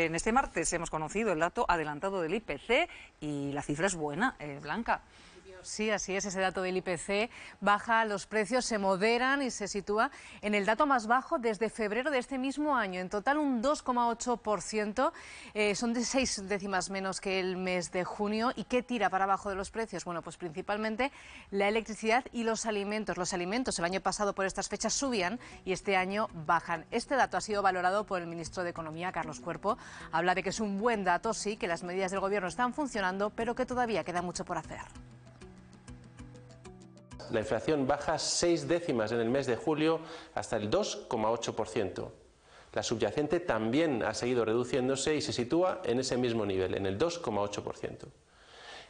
en este martes hemos conocido el dato adelantado del IPC y la cifra es buena, Blanca. Sí, así es, ese dato del IPC baja, los precios se moderan y se sitúa en el dato más bajo desde febrero de este mismo año. En total un 2,8%, son de 6 décimas menos que el mes de junio. ¿Y qué tira para abajo de los precios? Bueno, pues principalmente la electricidad y los alimentos. Los alimentos el año pasado por estas fechas subían y este año bajan. Este dato ha sido valorado por el ministro de Economía, Carlos Cuerpo. Habla de que es un buen dato, sí, que las medidas del Gobierno están funcionando, pero que todavía queda mucho por hacer. La inflación baja 6 décimas en el mes de julio hasta el 2,8%. La subyacente también ha seguido reduciéndose y se sitúa en ese mismo nivel, en el 2,8%.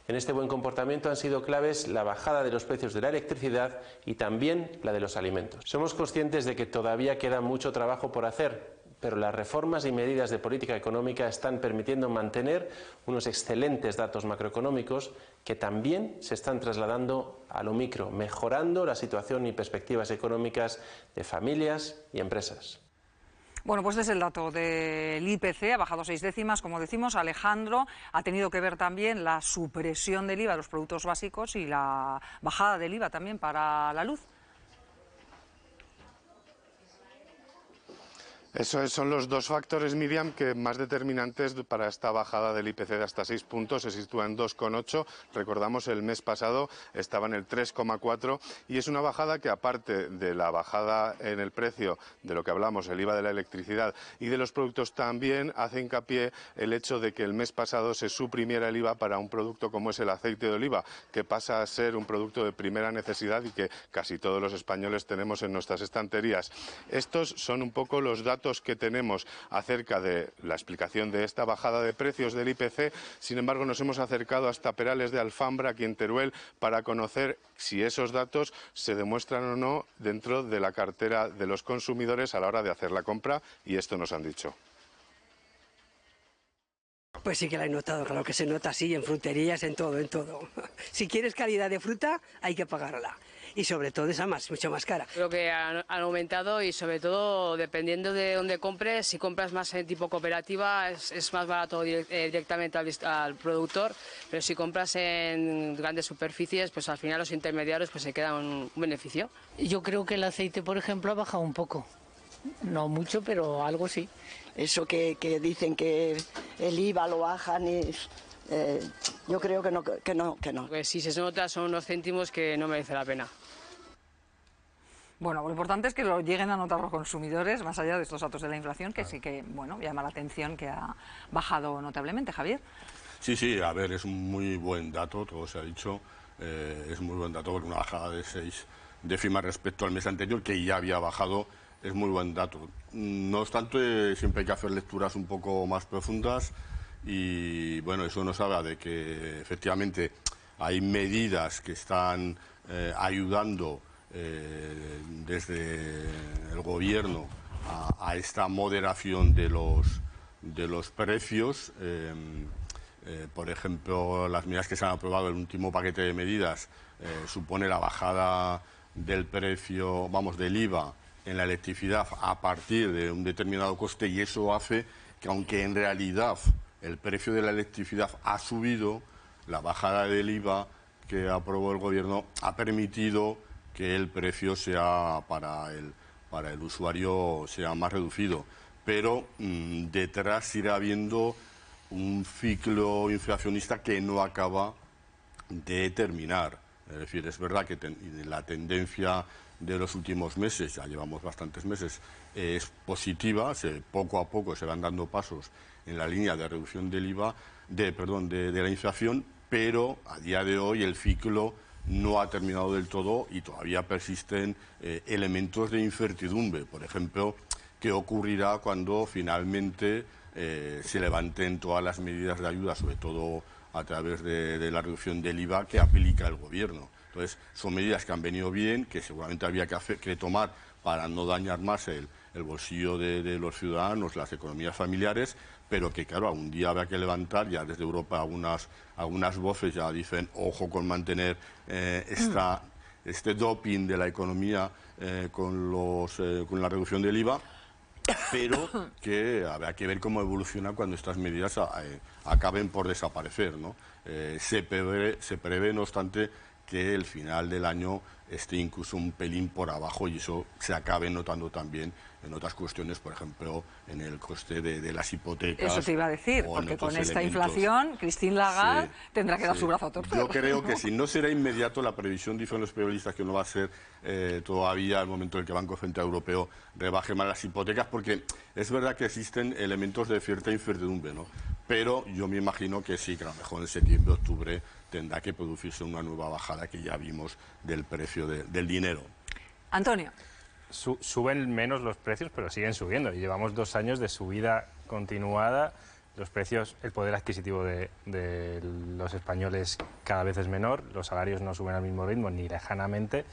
En este buen comportamiento han sido claves la bajada de los precios de la electricidad y también la de los alimentos. Somos conscientes de que todavía queda mucho trabajo por hacer, pero las reformas y medidas de política económica están permitiendo mantener unos excelentes datos macroeconómicos que también se están trasladando a lo micro, mejorando la situación y perspectivas económicas de familias y empresas. Bueno, pues este es el dato del IPC, ha bajado 6 décimas, como decimos. Alejandro, ha tenido que ver también la supresión del IVA de los productos básicos y la bajada del IVA también para la luz. Son los dos factores, Miriam, que más determinantes para esta bajada del IPC de hasta 6 puntos. Se sitúa en 2,8. Recordamos, el mes pasado estaba en el 3,4 y es una bajada que, aparte de la bajada en el precio de lo que hablamos, el IVA de la electricidad y de los productos, también hace hincapié el hecho de que el mes pasado se suprimiera el IVA para un producto como es el aceite de oliva, que pasa a ser un producto de primera necesidad y que casi todos los españoles tenemos en nuestras estanterías. Estos son un poco los datos que tenemos acerca de la explicación de esta bajada de precios del IPC. Sin embargo, nos hemos acercado hasta Perales de Alfambra, aquí en Teruel, para conocer si esos datos se demuestran o no dentro de la cartera de los consumidores a la hora de hacer la compra, y esto nos han dicho. Pues sí que la he notado, claro que se nota así, en fruterías, en todo, en todo. Si quieres calidad de fruta, hay que pagarla. Y sobre todo esa mucho más cara. Creo que han aumentado y sobre todo dependiendo de dónde compres, si compras más en tipo cooperativa es más barato directamente al productor, pero si compras en grandes superficies, pues al final los intermediarios pues se quedan un beneficio. Yo creo que el aceite, por ejemplo, ha bajado un poco. No mucho, pero algo sí. Eso que dicen que el IVA lo bajan yo creo que no. Pues si se nota son unos céntimos que no merece la pena. Bueno, lo importante es que lo lleguen a notar los consumidores, más allá de estos datos de la inflación, que sí que, bueno, llama la atención que ha bajado notablemente. Javier. Sí, a ver, es un muy buen dato, todo se ha dicho, es muy buen dato porque una bajada de 6 décimas respecto al mes anterior, que ya había bajado, es muy buen dato. No obstante, siempre hay que hacer lecturas un poco más profundas y, bueno, eso nos habla de que efectivamente hay medidas que están ayudando desde el Gobierno a esta moderación de los precios. Por ejemplo, las medidas que se han aprobado en el último paquete de medidas supone la bajada del precio, del IVA en la electricidad a partir de un determinado coste, y eso hace que, aunque en realidad el precio de la electricidad ha subido, la bajada del IVA que aprobó el Gobierno ha permitido que el precio sea para el usuario sea más reducido. Pero detrás irá habiendo un ciclo inflacionista que no acaba de terminar. Es decir, es verdad que la tendencia de los últimos meses, ya llevamos bastantes meses, es positiva, poco a poco se van dando pasos en la línea de reducción del IVA, de la inflación, pero a día de hoy el ciclo no ha terminado del todo y todavía persisten elementos de incertidumbre. Por ejemplo, ¿qué ocurrirá cuando finalmente se levanten todas las medidas de ayuda, sobre todo a través de la reducción del IVA que aplica el Gobierno? Entonces, son medidas que han venido bien, que seguramente había que tomar para no dañar más el bolsillo de los ciudadanos, las economías familiares, pero que, claro, algún día habrá que levantar. Ya desde Europa algunas voces ya dicen, ojo con mantener este doping de la economía con la reducción del IVA. pero que habrá que ver cómo evoluciona cuando estas medidas acaben por desaparecer, ¿no? Se prevé, no obstante, que el final del año esté incluso un pelín por abajo y eso se acabe notando también en otras cuestiones, por ejemplo, en el coste de las hipotecas. Eso te iba a decir, porque con esta inflación, Christine Lagarde tendrá que dar su brazo a torcer. Yo creo que si no será inmediato, la previsión, dicen los periodistas, que no va a ser todavía al momento en el que el Banco Central Europeo rebaje más las hipotecas, porque es verdad que existen elementos de cierta incertidumbre, ¿no? Pero yo me imagino que sí, que a lo mejor en septiembre, octubre tendrá que producirse una nueva bajada que ya vimos del precio del dinero. Antonio. Suben menos los precios, pero siguen subiendo. Y llevamos 2 años de subida continuada. Los precios, el poder adquisitivo de los españoles cada vez es menor. Los salarios no suben al mismo ritmo, ni lejanamente.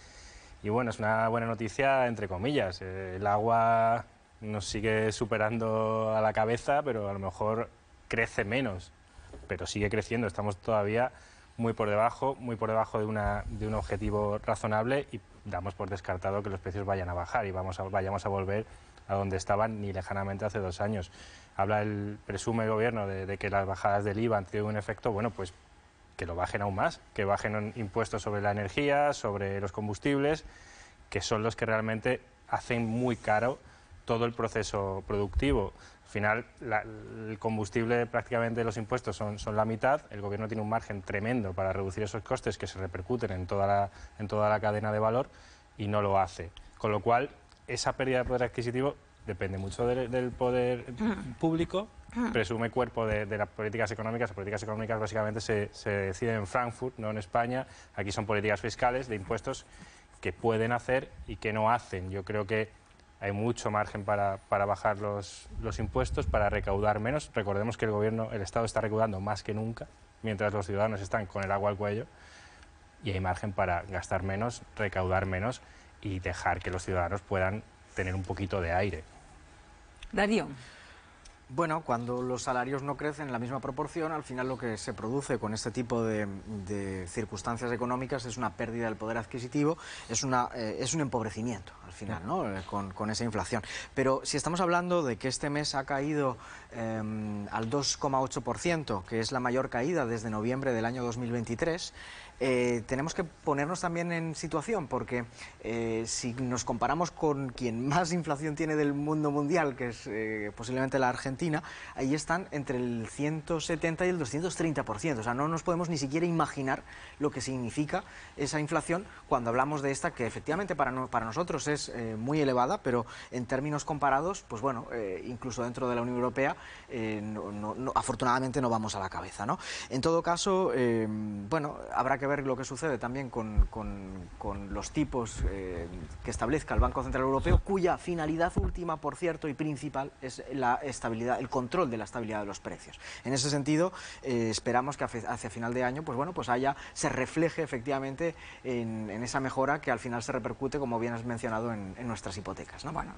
Y bueno, es una buena noticia, entre comillas. El agua nos sigue superando a la cabeza, pero a lo mejor crece menos. Pero sigue creciendo. Estamos todavía muy por debajo de un objetivo razonable y damos por descartado que los precios vayan a bajar y vayamos a volver a donde estaban ni lejanamente hace 2 años. Presume el gobierno de que las bajadas del IVA han tenido un efecto, bueno, pues que lo bajen aún más, que bajen impuestos sobre la energía, sobre los combustibles, que son los que realmente hacen muy caro todo el proceso productivo. Al final, el combustible, prácticamente los impuestos son la mitad. El gobierno tiene un margen tremendo para reducir esos costes que se repercuten en toda la cadena de valor y no lo hace. Con lo cual, esa pérdida de poder adquisitivo depende mucho del poder público, presume cuerpo de las políticas económicas. Las políticas económicas básicamente se deciden en Frankfurt, no en España. Aquí son políticas fiscales de impuestos que pueden hacer y que no hacen. Yo creo que hay mucho margen para bajar los impuestos, para recaudar menos. Recordemos que el Estado está recaudando más que nunca, mientras los ciudadanos están con el agua al cuello, y hay margen para gastar menos, recaudar menos y dejar que los ciudadanos puedan tener un poquito de aire. Darío. Bueno, cuando los salarios no crecen en la misma proporción, al final lo que se produce con este tipo de circunstancias económicas es una pérdida del poder adquisitivo, es un empobrecimiento al final, ¿no? Con esa inflación. Pero si estamos hablando de que este mes ha caído al 2,8%, que es la mayor caída desde noviembre del año 2023, tenemos que ponernos también en situación, porque si nos comparamos con quien más inflación tiene del mundo mundial, que es posiblemente la Argentina, ahí están entre el 170 y el 230%. O sea, no nos podemos ni siquiera imaginar lo que significa esa inflación cuando hablamos de esta, que efectivamente para nosotros es muy elevada, pero en términos comparados, pues bueno, incluso dentro de la Unión Europea, afortunadamente no vamos a la cabeza, ¿no? En todo caso, bueno, habrá que ver lo que sucede también con los tipos que establezca el Banco Central Europeo, cuya finalidad última, por cierto, y principal es la estabilidad, el control de la estabilidad de los precios. En ese sentido, esperamos que hacia final de año, pues bueno, pues se refleje efectivamente en esa mejora que al final se repercute, como bien has mencionado, en nuestras hipotecas, ¿no? Bueno.